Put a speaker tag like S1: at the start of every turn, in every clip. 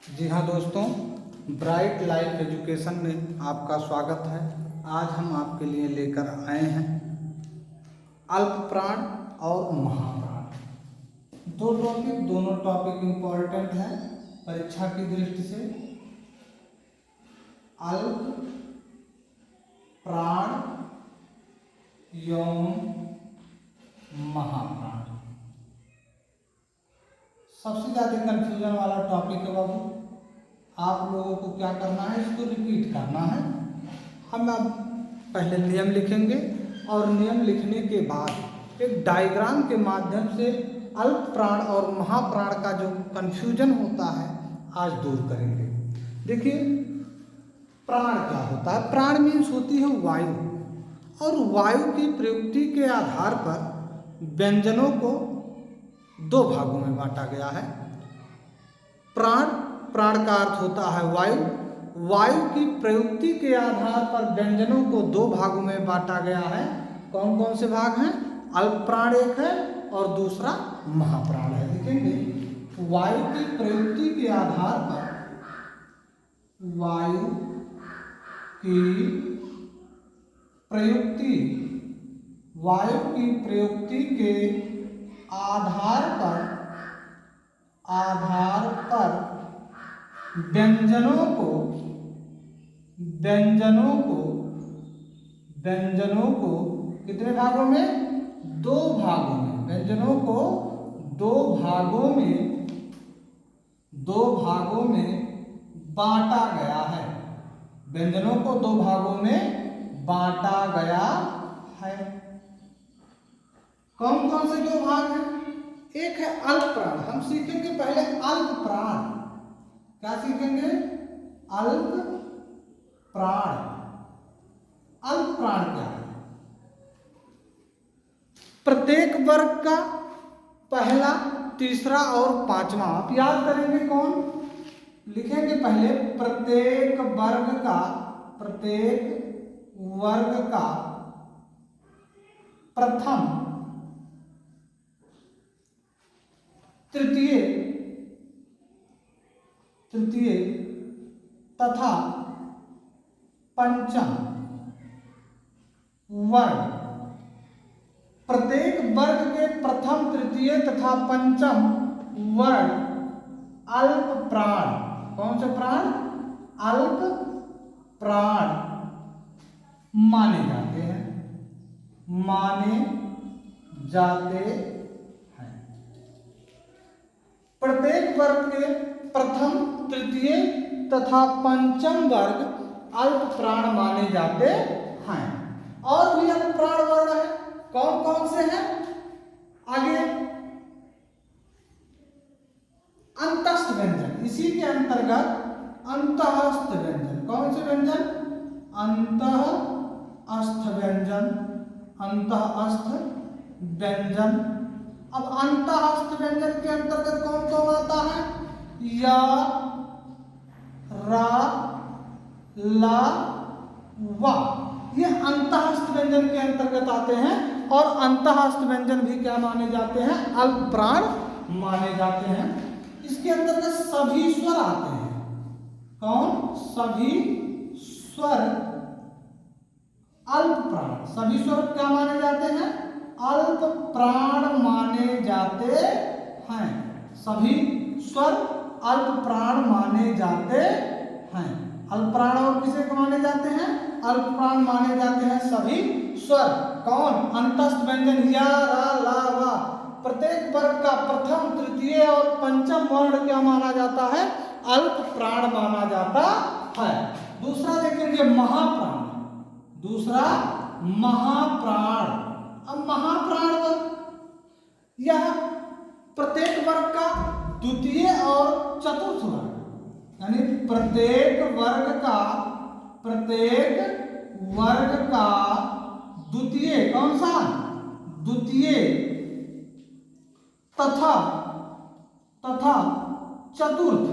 S1: जी हाँ दोस्तों, bright life education में आपका स्वागत है। आज हम आपके लिए लेकर आए हैं अल्प प्राण और महाप्राण। दोनों टॉपिक इम्पोर्टेंट हैं परीक्षा की दृष्टि से। अल्प प्राण एवं महाप्राण सबसे ज़्यादा कंफ्यूजन वाला टॉपिक है बाबू। आप लोगों को क्या करना है, इसको रिपीट करना है। हम अब पहले नियम लिखेंगे और नियम लिखने के बाद एक डायग्राम के माध्यम से अल्प प्राण और महाप्राण का जो कंफ्यूजन होता है आज दूर करेंगे। देखिए, प्राण क्या होता है? प्राण मीन्स होती है वायु, और वायु की प्रयुक्ति के आधार पर व्यंजनों को दो भागों में बांटा गया है। प्राण का अर्थ होता है वायु। वायु की प्रयुक्ति के आधार पर व्यंजनों को दो भागों में बांटा गया है। कौन कौन से भाग हैं? अल्प प्राण एक है और दूसरा महाप्राण है। देखेंगे, वायु की प्रयुक्ति के आधार पर वायु की प्रयुक्ति के आधार पर व्यंजनों को कितने भागों में? दो भागों में। व्यंजनों को दो भागों में बांटा गया है। व्यंजनों को दो भागों में बांटा गया है। कौन कौन से दो भाग हैं? एक है अल्प प्राण। हम सीखेंगे पहले अल्प प्राण। क्या सीखेंगे? अल्प प्राण। अल्प प्राण क्या है? प्रत्येक वर्ग का पहला, तीसरा और पांचवा। आप याद करेंगे कौन? लिखेंगे पहले प्रत्येक वर्ग का प्रथम, तृतीय तथा पंचम वर्ग। प्रत्येक वर्ग के प्रथम, तृतीय तथा पंचम वर्ग अल्प प्राण। कौन से प्राण? अल्प प्राण माने जाते हैं। प्रत्येक वर्ग के प्रथम, तृतीय तथा पंचम वर्ग अल्प प्राण माने जाते हैं। और भी अल्प प्राण वर्ण है। कौन कौन से हैं? आगे अंतस्थ व्यंजन, इसी के अंतर्गत अंतःस्थ व्यंजन। कौन से व्यंजन? अंतःस्थ व्यंजन। अब अंतःस्थ व्यंजन के अंतर्गत कौन कौन आता है? या, रा, ला, वा। ये अंतःस्थ व्यंजन के अंतर्गत आते हैं। और अंतःस्थ व्यंजन भी क्या माने जाते हैं? अल्प प्राण माने जाते हैं। इसके अंतर्गत सभी स्वर आते हैं। कौन? सभी स्वर अल्प प्राण। सभी स्वर क्या माने जाते हैं? अल्प प्राण माने जाते हैं। सभी स्वर अल्प प्राण माने जाते हैं। अल्प प्राण और किसे माने जाते हैं? अल्प प्राण माने जाते हैं सभी स्वर। कौन? अंतस्थ व्यंजन या, रा, ला, वा। प्रत्येक वर्ग का प्रथम, तृतीय और पंचम वर्ण क्या माना जाता है? अल्प प्राण माना जाता है। दूसरा देखेंगे महाप्राण। अब महाप्राण यह प्रत्येक वर्ग का द्वितीय और चतुर्थ वर्ग, यानी प्रत्येक वर्ग का द्वितीय, कौन सा? द्वितीय तथा चतुर्थ,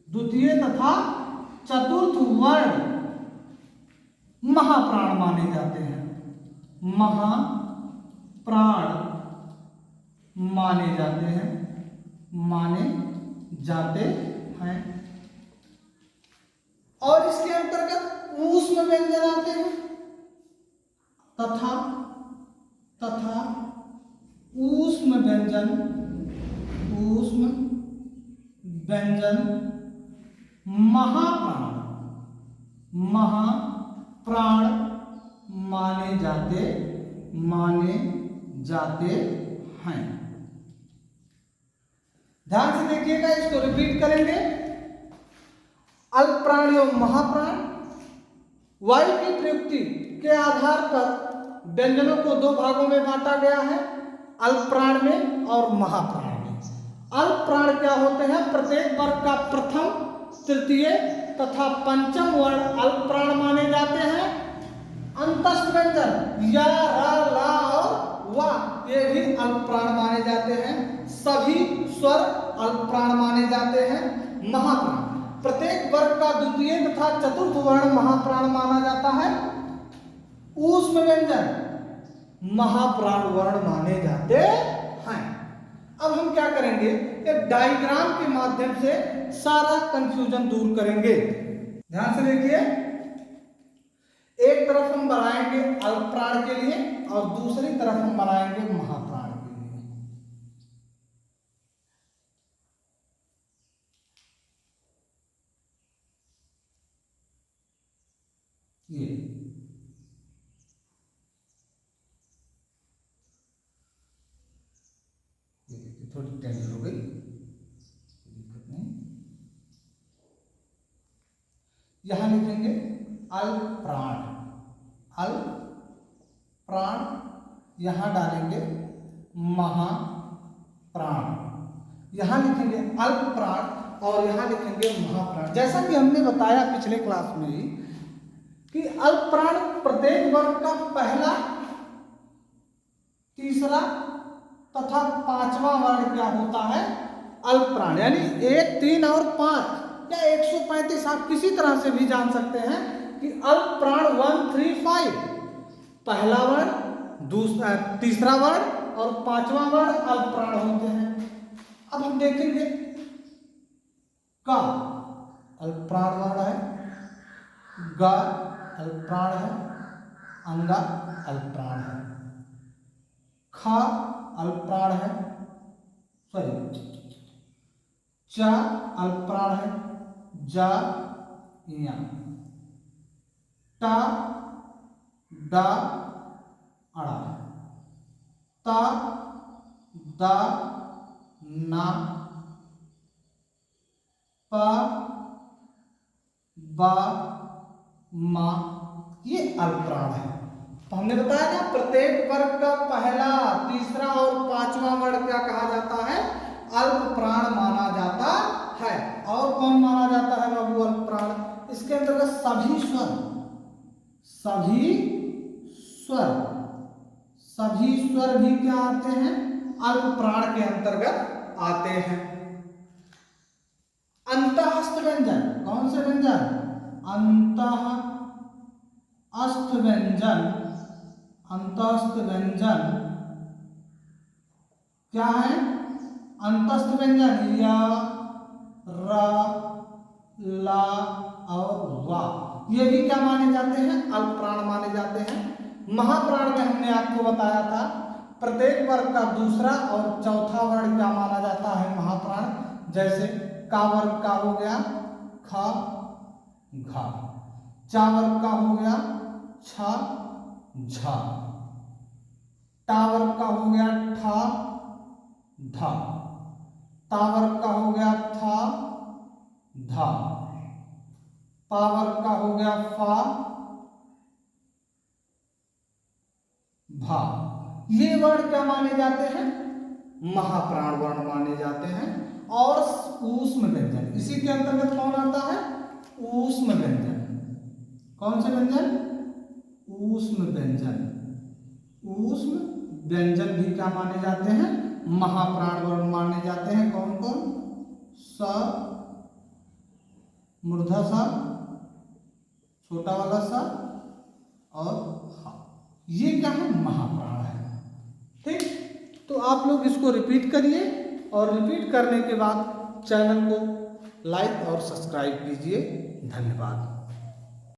S1: द्वितीय तथा चतुर्थ वर्ण महाप्राण माने जाते हैं। महाप्राण माने जाते हैं। हैं। और इसके अंतर्गत ऊष्म व्यंजन आते हैं तथा ऊष्म व्यंजन महाप्राण माने जाते हैं। ध्यान से देखिएगा, इसको रिपीट करेंगे। अल्प प्राण एवं महाप्राण, वायु की प्रयुक्ति के आधार पर व्यंजनों को दो भागों में बांटा गया है, अल्प प्राण में और महाप्राण में। अल्प प्राण क्या होते हैं? प्रत्येक वर्ग का प्रथम, तृतीय तथा पंचम वर्ण अल्प प्राण माने जाते हैं। अंतस्थ व्यंजन या, रा, ला और वा ये भी अल्प प्राण माने जाते हैं। सभी स्वर अल्प प्राण माने जाते हैं। महाप्राण, प्रत्येक वर्ग का द्वितीय तथा चतुर्थ वर्ण महाप्राण माना जाता है। ऊष्म व्यंजन महाप्राण वर्ण माने जाते हैं। अब हम क्या करेंगे, एक डायग्राम के माध्यम से सारा कंफ्यूजन दूर करेंगे। ध्यान से देखिए, एक तरफ हम बनाएंगे अल्प प्राण के लिए और दूसरी तरफ हम बनाएंगे महाप्राण के लिए। ये थोड़ी टेंशन हो गई, दिक्कत नहीं। यहां लिखेंगे अल्प प्राण, यहां डालेंगे महाप्राण, यहां लिखेंगे अल्प प्राण और यहां लिखेंगे महाप्राण। जैसा कि हमने बताया पिछले क्लास में ही कि अल्प प्राण प्रत्येक वर्ग का पहला, तीसरा तथा पांचवा वर्ण क्या होता है? अल्प प्राण। यानी 1, 3 और 5 या 135 आप किसी तरह से भी जान सकते हैं कि अल्प प्राण 1, 3, 5 पहला वर्ण, दूसरा, तीसरा वर्ण और पांचवा वर्ण अल्प प्राण होते हैं। अब हम देखेंगे का अल्प प्राण वर्ण है, ग अल्प प्राण है, अंगा अल्प प्राण है, ख अल्प प्राण है, सॉरी च अल्प प्राण है, ज या, ट ड अड़ा, त द न, प ब म ये अल्प प्राण है। तो हमने बताया ना प्रत्येक वर्ग का पहला, तीसरा और पांचवा वर्ण क्या कहा जाता है? अल्प प्राण माना जाता है। और कौन माना जाता है बाबू अल्प प्राण? इसके अंतर्गत सभी स्वर भी क्या आते हैं? अल्प प्राण के अंतर्गत आते हैं। अंतःस्थ व्यंजन, कौन से व्यंजन? अंतःस्थ व्यंजन क्या है? अंतस्थ व्यंजन या, र, ला और वा ये भी क्या माने जाते हैं? अल्प प्राण माने जाते हैं। महाप्राण में हमने आपको बताया था प्रत्येक वर्ग का दूसरा और चौथा वर्ण क्या माना जाता है? महाप्राण। जैसे का वर्ग का हो गया ख, घ, चा वर्ग का हो गया छ, झ, टा वर्ग का हो गया ठ, ध, ता वर्ग का हो गया थ, ध, पा वर्ग का हो गया फा, भा। ये वर्ण क्या माने जाते हैं? महाप्राण वर्ण माने जाते हैं। और ऊष्म व्यंजन, इसी के अंतर्गत कौन आता है? ऊष्म व्यंजन। कौन से व्यंजन? ऊष्म व्यंजन। ऊष्म व्यंजन भी क्या माने जाते हैं? महाप्राण वर्ण माने जाते हैं। कौन कौन? स, मूर्धा सा, छोटा वाला सा और हा, ये क्या है? महाप्राण है। ठीक, तो आप लोग इसको रिपीट करिए और रिपीट करने के बाद चैनल को लाइक और सब्सक्राइब कीजिए। धन्यवाद।